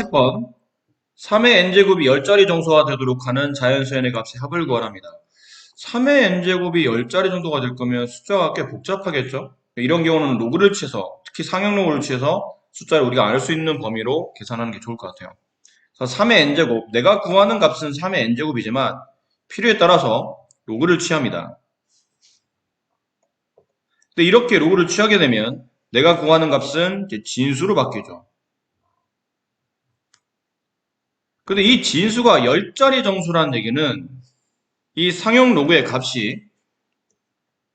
10번 3의 n제곱이 10자리 정도가 되도록 하는 자연수의 값의 합을 구하랍니다. 3의 n제곱이 10자리 정도가 될 거면 숫자가 꽤 복잡하겠죠? 이런 경우는 로그를 취해서, 특히 상형 로그를 취해서 숫자를 우리가 알 수 있는 범위로 계산하는 게 좋을 것 같아요. 그래서 3의 n제곱, 내가 구하는 값은 3의 n제곱이지만 필요에 따라서 로그를 취합니다. 근데 이렇게 로그를 취하게 되면 내가 구하는 값은 이제 진수로 바뀌죠. 근데 이 진수가 10자리 정수라는 얘기는 이 상용 로그의 값이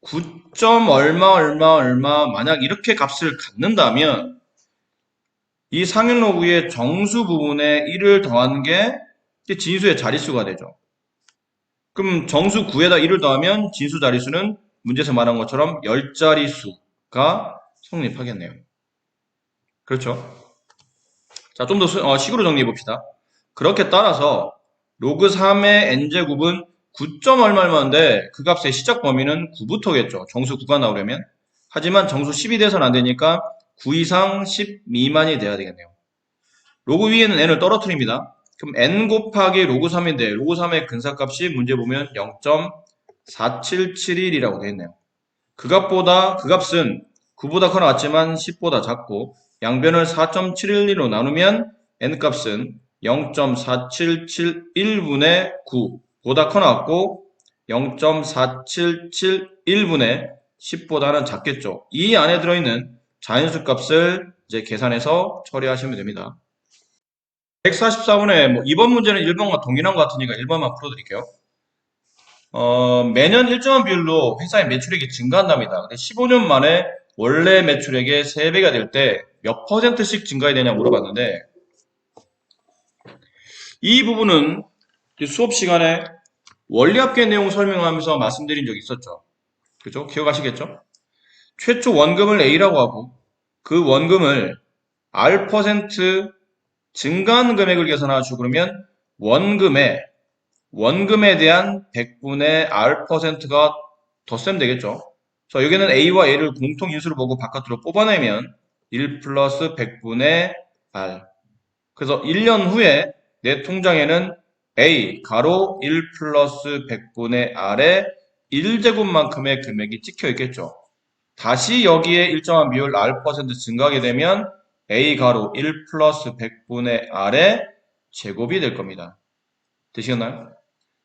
9점 얼마 얼마 얼마 만약 이렇게 값을 갖는다면 이 상용 로그의 정수 부분에 1을 더하는 게 진수의 자릿수가 되죠. 그럼 정수 9에다 1을 더하면 진수 자릿수는 문제에서 말한 것처럼 10자릿수가 성립하겠네요. 그렇죠? 자, 좀 더 식으로 정리해 봅시다. 그렇게 따라서 로그 3의 n제곱은 9점 얼마인데 그 값의 시작 범위는 9부터겠죠. 정수 9가 나오려면. 하지만 정수 10이 돼서는 안 되니까 9 이상 10 미만이 돼야 되겠네요. 로그 위에는 n을 떨어뜨립니다. 그럼 n 곱하기 로그 3인데 로그 3의 근사값이 문제 보면 0.4771이라고 되어 있네요. 그 값은 9보다 커 나왔지만 10보다 작고 양변을 4.712로 나누면 n값은 0.4771분의 9보다 커 나왔고 0.4771분의 10보다는 작겠죠. 이 안에 들어있는 자연수 값을 이제 계산해서 처리하시면 됩니다. 144번에 2번 문제는 1번과 동일한 것 같으니까 1번만 풀어드릴게요. 매년 일정한 비율로 회사의 매출액이 증가한답니다. 15년 만에 원래 매출액의 3배가 될 때 몇 %씩 증가해야 되냐 물어봤는데 이 부분은 수업 시간에 원리합계 내용 설명하면서 말씀드린 적이 있었죠. 그죠? 기억하시겠죠? 최초 원금을 A라고 하고 그 원금을 R% 증가한 금액을 계산하시고 그러면 원금에 대한 100분의 R%가 덧셈 되겠죠. 그래서 여기는 A와 A를 공통 인수로 보고 바깥으로 뽑아내면 1 플러스 100분의 R. 그래서 1년 후에 내 통장에는 A 가로 1 플러스 100분의 R의 1제곱만큼의 금액이 찍혀 있겠죠. 다시 여기에 일정한 비율 R% 증가하게 되면 A 가로 1 플러스 100분의 R의 제곱이 될 겁니다. 되시겠나요?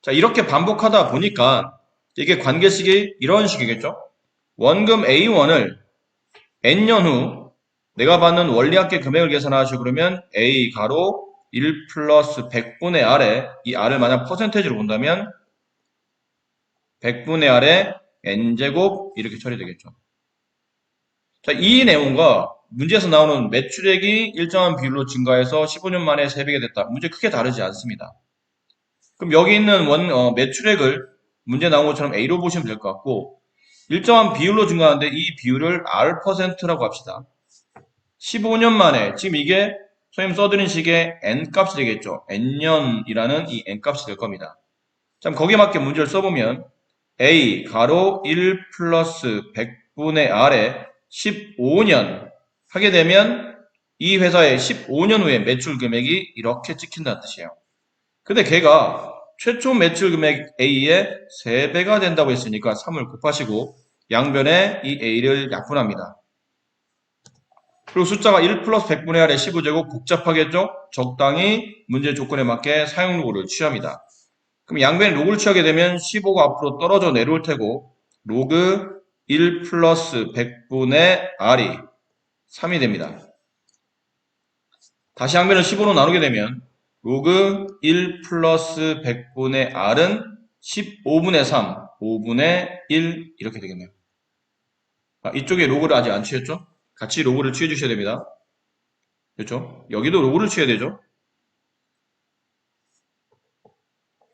자, 이렇게 반복하다 보니까 이게 관계식이 이런 식이겠죠? 원금 A1을 N년 후 내가 받는 원리합계 금액을 계산하시고 그러면 A 가로 1 플러스 100분의 R에 이 R을 만약 퍼센테이지로 본다면 100분의 R에 N제곱 이렇게 처리되겠죠. 자, 이 내용과 문제에서 나오는 매출액이 일정한 비율로 증가해서 15년 만에 3배가 됐다. 문제 크게 다르지 않습니다. 그럼 여기 있는 매출액을 문제 나온 것처럼 A로 보시면 될 것 같고 일정한 비율로 증가하는데 이 비율을 R%라고 합시다. 15년 만에 지금 이게 선생님 써드린 식의 N값이 되겠죠. N년이라는 이 N값이 될 겁니다. 자, 거기에 맞게 문제를 써보면 A 가로 1 플러스 100분의 R에 15년 하게 되면 이 회사의 15년 후에 매출 금액이 이렇게 찍힌다는 뜻이에요. 근데 걔가 최초 매출 금액 A의 3배가 된다고 했으니까 3을 곱하시고 양변에 이 A를 약분합니다. 그리고 숫자가 1 플러스 100분의 R의 15제곱 복잡하겠죠? 적당히 문제 조건에 맞게 사용 로그를 취합니다. 그럼 양변에 로그를 취하게 되면 15가 앞으로 떨어져 내려올 테고 로그 1 플러스 100분의 R이 3이 됩니다. 다시 양변을 15로 나누게 되면 로그 1 플러스 100분의 R은 15분의 3, 5분의 1 이렇게 되겠네요. 이쪽에 로그를 아직 안 취했죠? 같이 로그를 취해 주셔야 됩니다. 그렇죠? 여기도 로그를 취해야 되죠?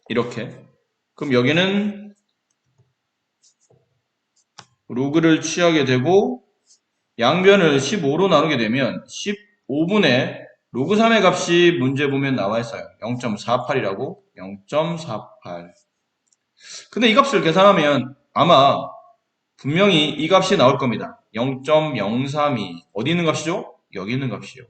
이렇게. 그럼 여기는 로그를 취하게 되고 양변을 15로 나누게 되면 15분의 로그 3의 값이 문제 보면 나와 있어요. 0.48이라고 0.48. 근데 이 값을 계산하면 아마 분명히 이 값이 나올 겁니다. 0.032 어디 있는 값이죠? 여기 있는 값이요.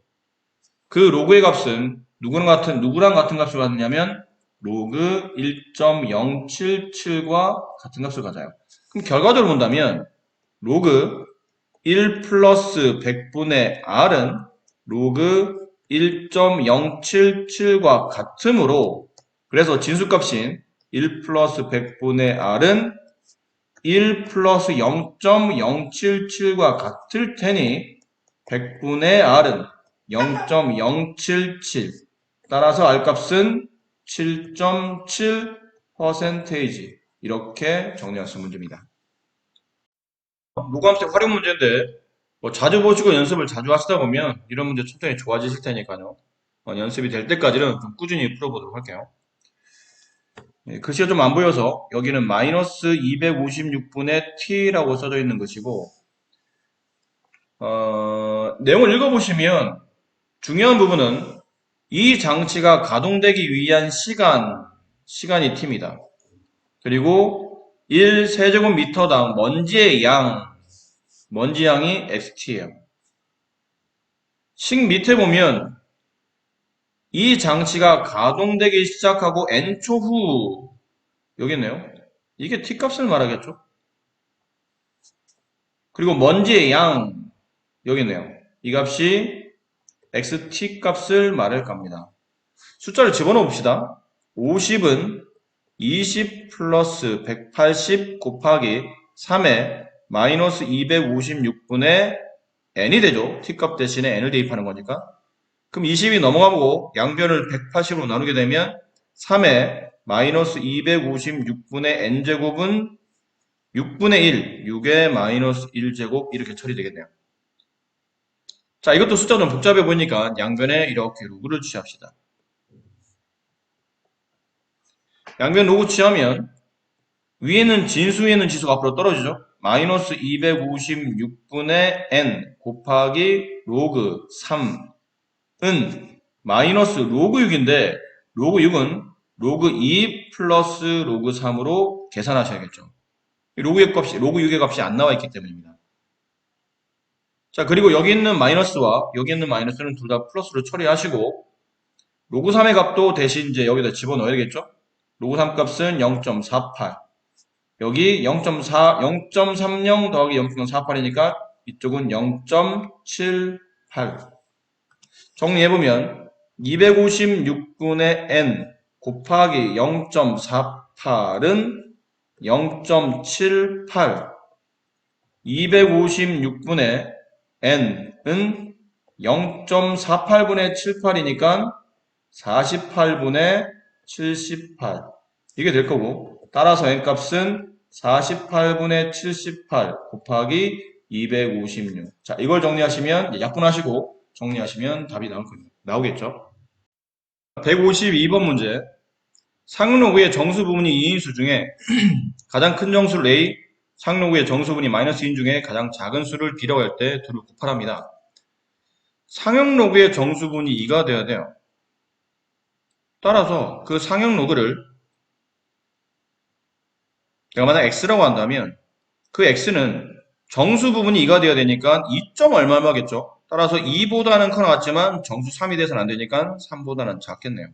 그 로그의 값은 누구랑 같은 값을 가느냐면 로그 1.077과 같은 값을 가져요. 그럼 결과적으로 본다면 로그 1 플러스 100분의 r은 로그 1.077과 같으므로, 그래서 진수값인 1 플러스 100분의 r은 1 플러스 0.077과 같을 테니 100분의 r은 0.077, 따라서 r값은 7.7% 이렇게 정리할 수 있는 문제입니다. 로그함수의 활용 문제인데 자주 보시고 연습을 자주 하시다 보면 이런 문제 천천히 좋아지실 테니까요. 연습이 될 때까지는 좀 꾸준히 풀어보도록 할게요. 글씨가 좀 안 보여서 여기는 마이너스 256분의 t라고 써져 있는 것이고, 내용을 읽어보시면 중요한 부분은 이 장치가 가동되기 위한 시간이 t입니다. 그리고 1세제곱미터당 먼지 양이 xt예요. 식 밑에 보면 이 장치가 가동되기 시작하고 n초 후, 여기 있네요. 이게 t값을 말하겠죠. 그리고 먼지의 양, 여기 있네요. 이 값이 xt 값을 말할 겁니다. 숫자를 집어넣어 봅시다. 50은 20 플러스 180 곱하기 3에 마이너스 256분의 n이 되죠. t값 대신에 n을 대입하는 거니까. 그럼 20이 넘어가고 양변을 180으로 나누게 되면 3에 마이너스 256분의 n제곱은 6분의 1, 6의 마이너스 1제곱 이렇게 처리되겠네요. 자, 이것도 숫자 좀 복잡해 보니까 양변에 이렇게 로그를 취합시다. 양변 로그 취하면 위에는 진수, 위에는 지수가 앞으로 떨어지죠. 마이너스 256분의 n 곱하기 로그 3은 마이너스 로그 6인데 로그 6은 로그 2 플러스 로그 3으로 계산하셔야겠죠. 로그 6의 값이 안 나와 있기 때문입니다. 자, 그리고 여기 있는 마이너스와 여기 있는 마이너스는 둘 다 플러스로 처리하시고 로그 3의 값도 대신 이제 여기다 집어넣어야겠죠. 로그 3 값은 0.48. 여기 0.30 더하기 0.48이니까 이쪽은 0.78. 정리해보면 256분의 n 곱하기 0.48은 0.78. 256분의 n은 0.48분의 78이니까 48분의 78. 이게 될 거고, 따라서 n값은 48분의 78 곱하기 256. 자, 이걸 정리하시면, 약분하시고 정리하시면 답이 나오겠죠. 152번 문제. 상록의 정수 부분이 2인수 중에 가장 큰 정수를 A, 상록의 정수분이 마이너스 2인 중에 가장 작은 수를 B라고 할 때 둘을 곱하랍니다. 상형로그의 정수분이 2가 돼야 돼요. 따라서 그 상형로그를 내가 만약 x라고 한다면 그 x는 정수 부분이 2가 돼야 되니까 2점 얼마겠죠? 따라서 2보다는 커나갔지만 정수 3이 돼서는 안 되니까 3보다는 작겠네요.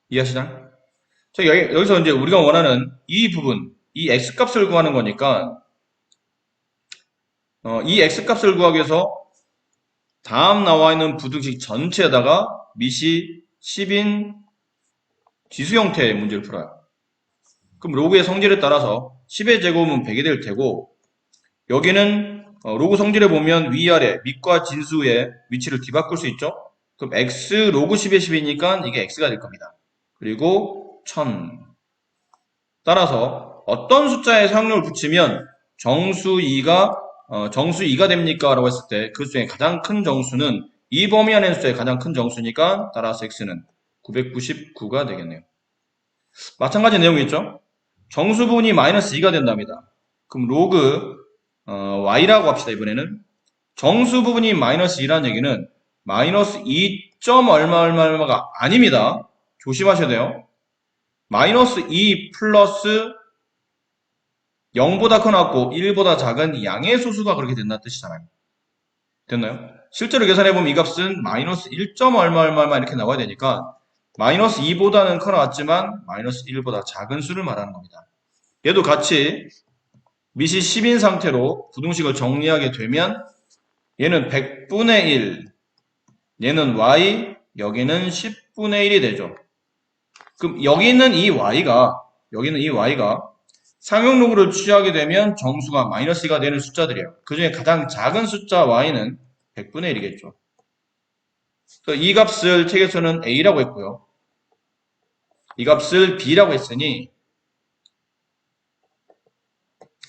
이해하시나요? 자, 여기서 이제 우리가 원하는 이 부분, 이 x값을 구하는 거니까 이 x값을 구하기 위해서 다음 나와 있는 부등식 전체에다가 밑이 10인 지수 형태의 문제를 풀어요. 그럼 로그의 성질에 따라서 10의 제곱은 100이 될 테고, 여기는 로그 성질에 보면 위아래 밑과 진수의 위치를 뒤바꿀 수 있죠. 그럼 x 로그 10의 10이니까 이게 x가 될 겁니다. 그리고 1000. 따라서 어떤 숫자에 상용을 붙이면 정수 2가 됩니까? 라고 했을 때 그 중에 가장 큰 정수는 이 범위 안의 숫자의 가장 큰 정수니까 따라서 x는 999가 되겠네요. 마찬가지 내용이겠죠? 정수분이 마이너스 2가 된답니다. 그럼 로그 y라고 합시다. 이번에는 정수 부분이 마이너스 2라는 얘기는 마이너스 2. 얼마가 아닙니다. 조심하셔야 돼요. 마이너스 2 플러스 0보다 커 나왔고 1보다 작은 양의 소수가 그렇게 된다는 뜻이잖아요. 됐나요? 실제로 계산해보면 이 값은 마이너스 1. 얼마 얼마 이렇게 나와야 되니까 마이너스 2보다는 커 나왔지만 마이너스 1보다 작은 수를 말하는 겁니다. 얘도 같이 밑이 10인 상태로 부등식을 정리하게 되면 얘는 100분의 1, 얘는 y, 여기는 10분의 1이 되죠. 그럼 여기 있는 이 y가 상용로그를 취하게 되면 정수가 마이너스 2가 되는 숫자들이에요. 그 중에 가장 작은 숫자 y는 100분의 1이겠죠. 이 값을 책에서는 a라고 했고요. 이 값을 b라고 했으니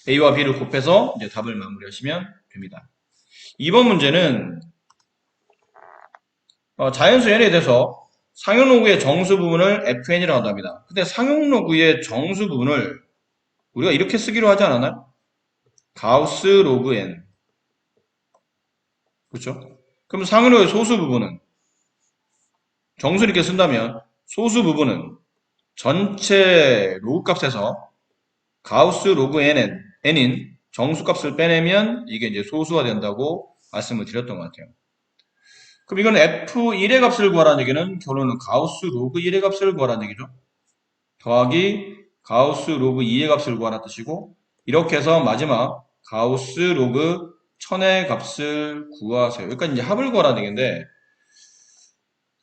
a와 b를 곱해서 이제 답을 마무리하시면 됩니다. 이번 문제는 자연수 n에 대해서 상용로그의 정수 부분을 fn이라고 한답니다. 근데 상용로그의 정수 부분을 우리가 이렇게 쓰기로 하지 않았나요? 가우스 로그 n. 그렇죠? 그럼 상용로그의 소수 부분은 정수를 이렇게 쓴다면 소수 부분은 전체 로그 값에서 가우스 로그 n인 정수 값을 빼내면 이게 이제 소수가 된다고 말씀을 드렸던 것 같아요. 그럼 이건 f1의 값을 구하라는 얘기는 결론은 가우스 로그 1의 값을 구하라는 얘기죠. 더하기 가우스 로그 2의 값을 구하라는 뜻이고, 이렇게 해서 마지막 가우스 로그 1000의 값을 구하세요. 여기까지 이제 합을 구하라는 얘기인데,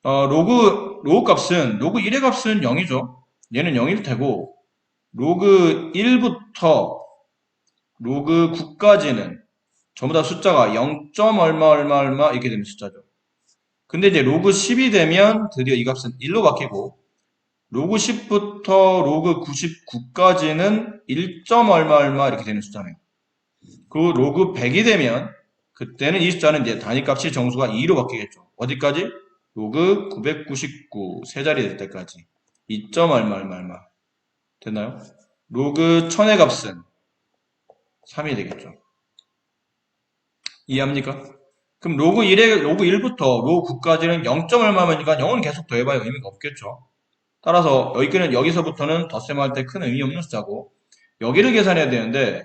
로그 1의 값은 0이죠. 얘는 0일 테고, 로그 1부터 로그 9까지는 전부 다 숫자가 0. 얼마 이렇게 되는 숫자죠. 근데 이제 로그 10이 되면 드디어 이 값은 1로 바뀌고, 로그 10부터 로그 99까지는 1. 얼마 이렇게 되는 숫자네요. 그리고 로그 100이 되면 그때는 이 숫자는 이제 단위값이 정수가 2로 바뀌겠죠. 어디까지? 로그 999 세 자리 될 때까지 2. 얼마 됐나요? 로그 1000의 값은 3이 되겠죠. 이해합니까? 그럼 로그 1부터 로그 9까지는 0. 얼마면이니까 0은 계속 더해봐야 의미가 없겠죠. 따라서 여기서부터는 덧셈할 때 큰 의미 없는 숫자고, 여기를 계산해야 되는데,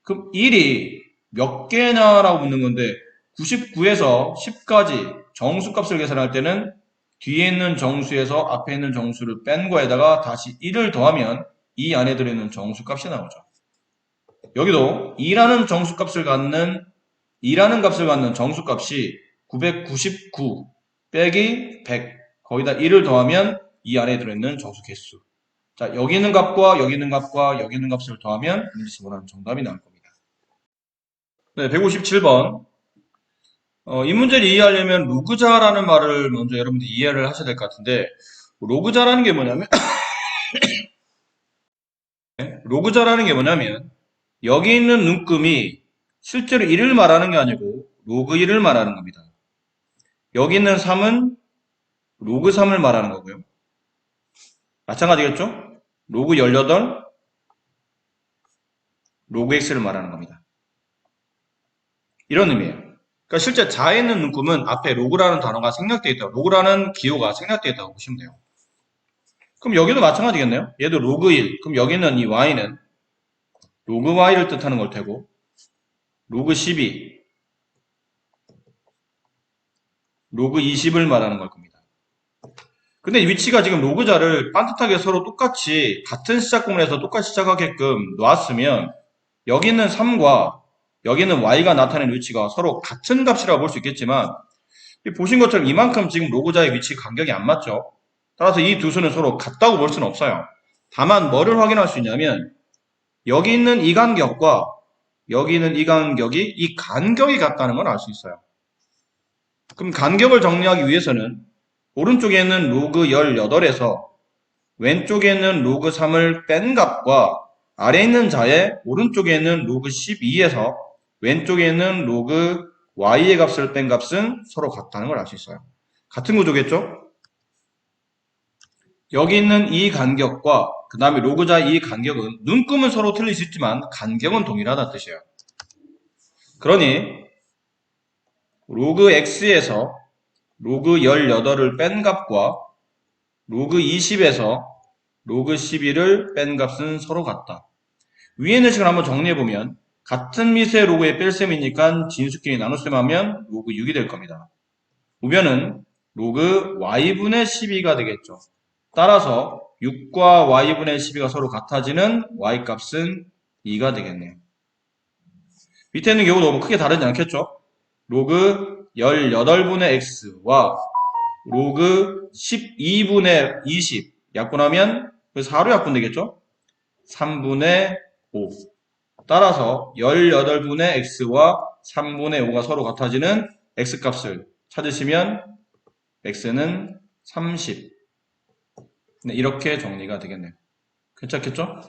그럼 1이 몇 개냐라고 묻는 건데, 99에서 10까지 정수값을 계산할 때는 뒤에 있는 정수에서 앞에 있는 정수를 뺀 거에다가 다시 1을 더하면 이 안에 들어있는 정수값이 나오죠. 여기도 2라는 값을 갖는 정수값이 999 빼기 100, 거기다 1을 더하면 이 안에 들어있는 정수 개수. 자, 여기 있는 값과 여기 있는 값과 여기 있는 값을 더하면 문제에서 원하는 정답이 나올 겁니다. 네, 157번. 이 문제를 이해하려면 로그자라는 말을 먼저 여러분들이 이해를 하셔야 될 것 같은데, 로그자라는 게 뭐냐면 여기 있는 눈금이 실제로 1을 말하는 게 아니고 로그 1을 말하는 겁니다. 여기 있는 3은 로그 3을 말하는 거고요. 마찬가지겠죠? 로그 18, 로그 x를 말하는 겁니다. 이런 의미예요. 그러니까 실제 자에 있는 눈금은 앞에 로그라는 단어가 생략되어 있다고, 로그라는 기호가 생략되어 있다고 보시면 돼요. 그럼 여기도 마찬가지겠네요. 얘도 로그 1, 그럼 여기는 이 y는 로그 y를 뜻하는 걸 테고, 로그 12, 로그 20을 말하는 걸 겁니다. 근데 위치가 지금 로그자를 반듯하게 서로 똑같이 같은 시작 부분에서 똑같이 시작하게끔 놓았으면 여기 있는 3과 여기 있는 y가 나타내는 위치가 서로 같은 값이라고 볼 수 있겠지만, 보신 것처럼 이만큼 지금 로그자의 위치 간격이 안 맞죠. 따라서 이 두 수는 서로 같다고 볼 수는 없어요. 다만 뭐를 확인할 수 있냐면 여기 있는 이 간격과 여기 있는 이 간격이 같다는 걸 알 수 있어요. 그럼 간격을 정리하기 위해서는 오른쪽에 있는 로그 18에서 왼쪽에 있는 로그 3을 뺀 값과 아래에 있는 자의 오른쪽에 있는 로그 12에서 왼쪽에 있는 로그 y의 값을 뺀 값은 서로 같다는 걸 알 수 있어요. 같은 구조겠죠? 여기 있는 이 간격과 그 다음에 로그자의 이 간격은 눈금은 서로 틀릴 수 있지만 간격은 동일하다는 뜻이에요. 그러니 로그 x에서 로그 18을 뺀 값과 로그 20에서 로그 12를 뺀 값은 서로 같다. 위에 있는 식을 한번 정리해보면 같은 밑의 로그의 뺄셈이니까 진수끼리 나눗셈 하면 로그 6이 될 겁니다. 우변은 로그 y분의 12가 되겠죠. 따라서 6과 y분의 12가 서로 같아지는 y값은 2가 되겠네요. 밑에 있는 경우 너무 크게 다르지 않겠죠? 로그 18분의 x와 로그 12분의 20 약분하면 4로 약분되겠죠? 3분의 5. 따라서 18분의 x와 3분의 5가 서로 같아지는 x값을 찾으시면 x는 30. 네, 이렇게 정리가 되겠네요. 괜찮겠죠?